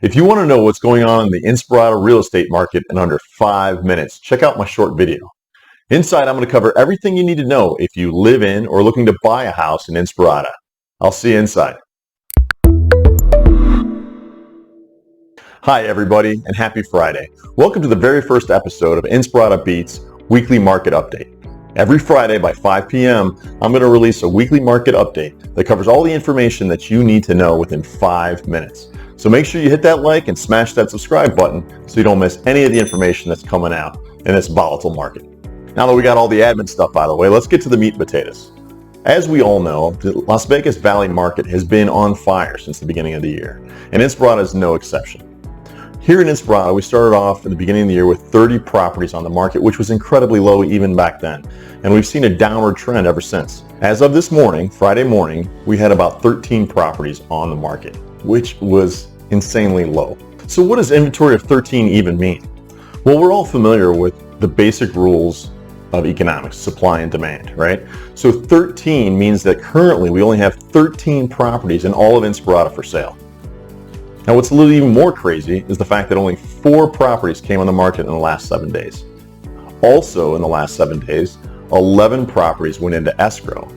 If you want to know what's going on in the Inspirada real estate market in under 5 minutes, check out my short video. Inside, I'm going to cover everything you need to know if you live in or looking to buy a house in Inspirada. I'll see you inside. Hi everybody, and happy Friday. Welcome to the very first episode of Inspirada Beats Weekly Market Update. Every Friday by 5 p.m., I'm going to release a weekly market update that covers all the information that you need to know within 5 minutes. So make sure you hit that like and smash that subscribe button so you don't miss any of the information that's coming out in this volatile market. Now that we got all the admin stuff out of the way, let's get to the meat and potatoes. As we all know, the Las Vegas Valley market has been on fire since the beginning of the year, and Inspirada is no exception. Here in Inspirada, we started off at the beginning of the year with 30 properties on the market, which was incredibly low even back then, and we've seen a downward trend ever since. As of this morning, Friday morning, we had about 13 properties on the market, which was insanely low. So what does inventory of 13 even mean? Well, we're all familiar with the basic rules of economics, supply and demand, right? So 13 means that currently we only have 13 properties in all of Inspirada for sale. Now what's a little even more crazy is the fact that only 4 properties came on the market in the last 7 days. Also in the last 7 days, 11 properties went into escrow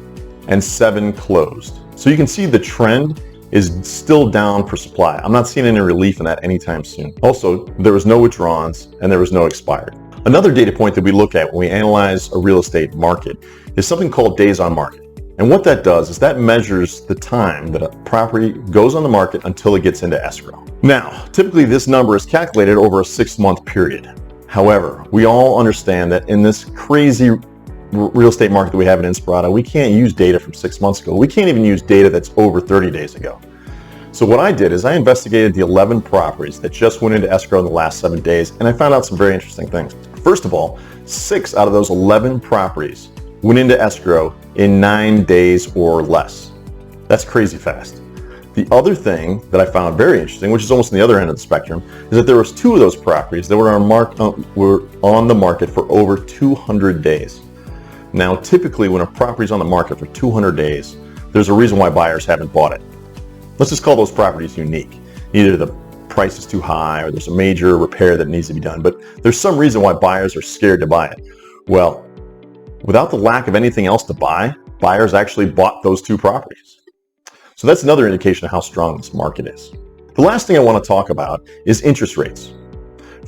and 7 closed. So you can see the trend is still down for supply. I'm not seeing any relief in that anytime soon. Also, there was no withdrawals and there was no expired. Another data point that we look at when we analyze a real estate market is something called days on market. And what that does is that measures the time that a property goes on the market until it gets into escrow. Now, typically this number is calculated over a 6-month period. However, we all understand that in this crazy real estate market that we have in Inspirada, we can't use data from 6 months ago. We can't even use data that's over 30 days ago. So what I did is I investigated the 11 properties that just went into escrow in the last 7 days, and I found out some very interesting things. First of all, 6 out of those 11 properties went into escrow in 9 days or less. That's crazy fast. The other thing that I found very interesting, which is almost on the other end of the spectrum, is that there was 2 of those properties that were on the market for over 200 days. Now, typically when a property is on the market for 200 days, there's a reason why buyers haven't bought it. Let's just call those properties unique. Either the price is too high or there's a major repair that needs to be done, but there's some reason why buyers are scared to buy it. Well, without the lack of anything else to buy, buyers actually bought those 2 properties. So that's another indication of how strong this market is. The last thing I want to talk about is interest rates.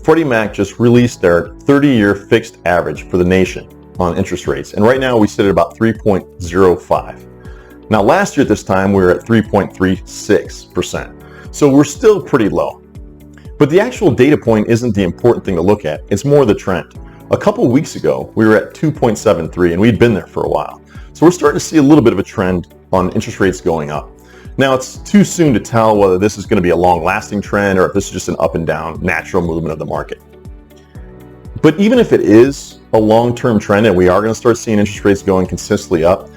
Freddie Mac just released their 30-year fixed average for the nation on interest rates, and right now we sit at about 3.05. Now last year at this time we were at 3.36%, so we're still pretty low. But the actual data point isn't the important thing to look at, it's more the trend. A couple of weeks ago we were at 2.73 and we'd been there for a while. So we're starting to see a little bit of a trend on interest rates going up. Now it's too soon to tell whether this is going to be a long-lasting trend or if this is just an up and down natural movement of the market. But even if it is a long-term trend and we are going to start seeing interest rates going consistently up,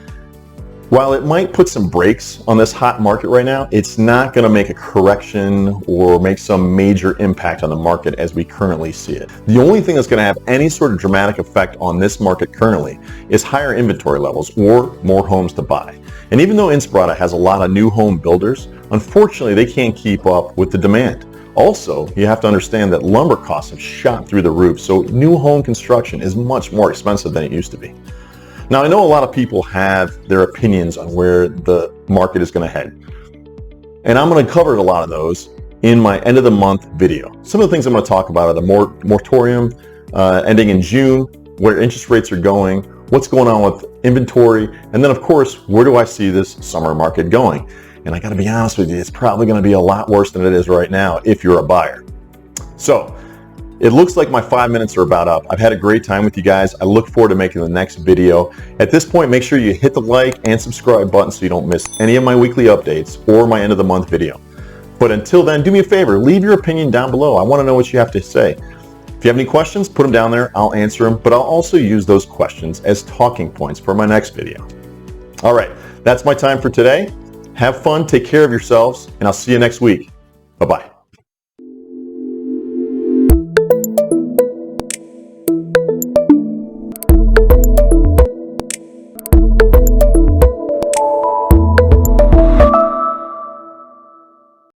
while it might put some brakes on this hot market right now, it's not going to make a correction or make some major impact on the market as we currently see it. The only thing that's going to have any sort of dramatic effect on this market currently is higher inventory levels or more homes to buy. And even though Inspirada has a lot of new home builders, unfortunately they can't keep up with the demand. Also, you have to understand that lumber costs have shot through the roof, so new home construction is much more expensive than it used to be. Now, I know a lot of people have their opinions on where the market is going to head, and I'm going to cover a lot of those in my end of the month video. Some of the things I'm going to talk about are the moratorium ending in June, where interest rates are going, what's going on with inventory, and then of course, where do I see this summer market going? And I got to be honest with you, it's probably going to be a lot worse than it is right now if you're a buyer. So it looks like my 5 minutes are about up. I've had a great time with you guys. I look forward to making the next video. At this point, make sure you hit the like and subscribe button so you don't miss any of my weekly updates or my end of the month video. But until then, do me a favor, leave your opinion down below. I want to know what you have to say. If you have any questions, put them down there. I'll answer them, but I'll also use those questions as talking points for my next video. All right, that's my time for today. Have fun, take care of yourselves, and I'll see you next week. Bye-bye.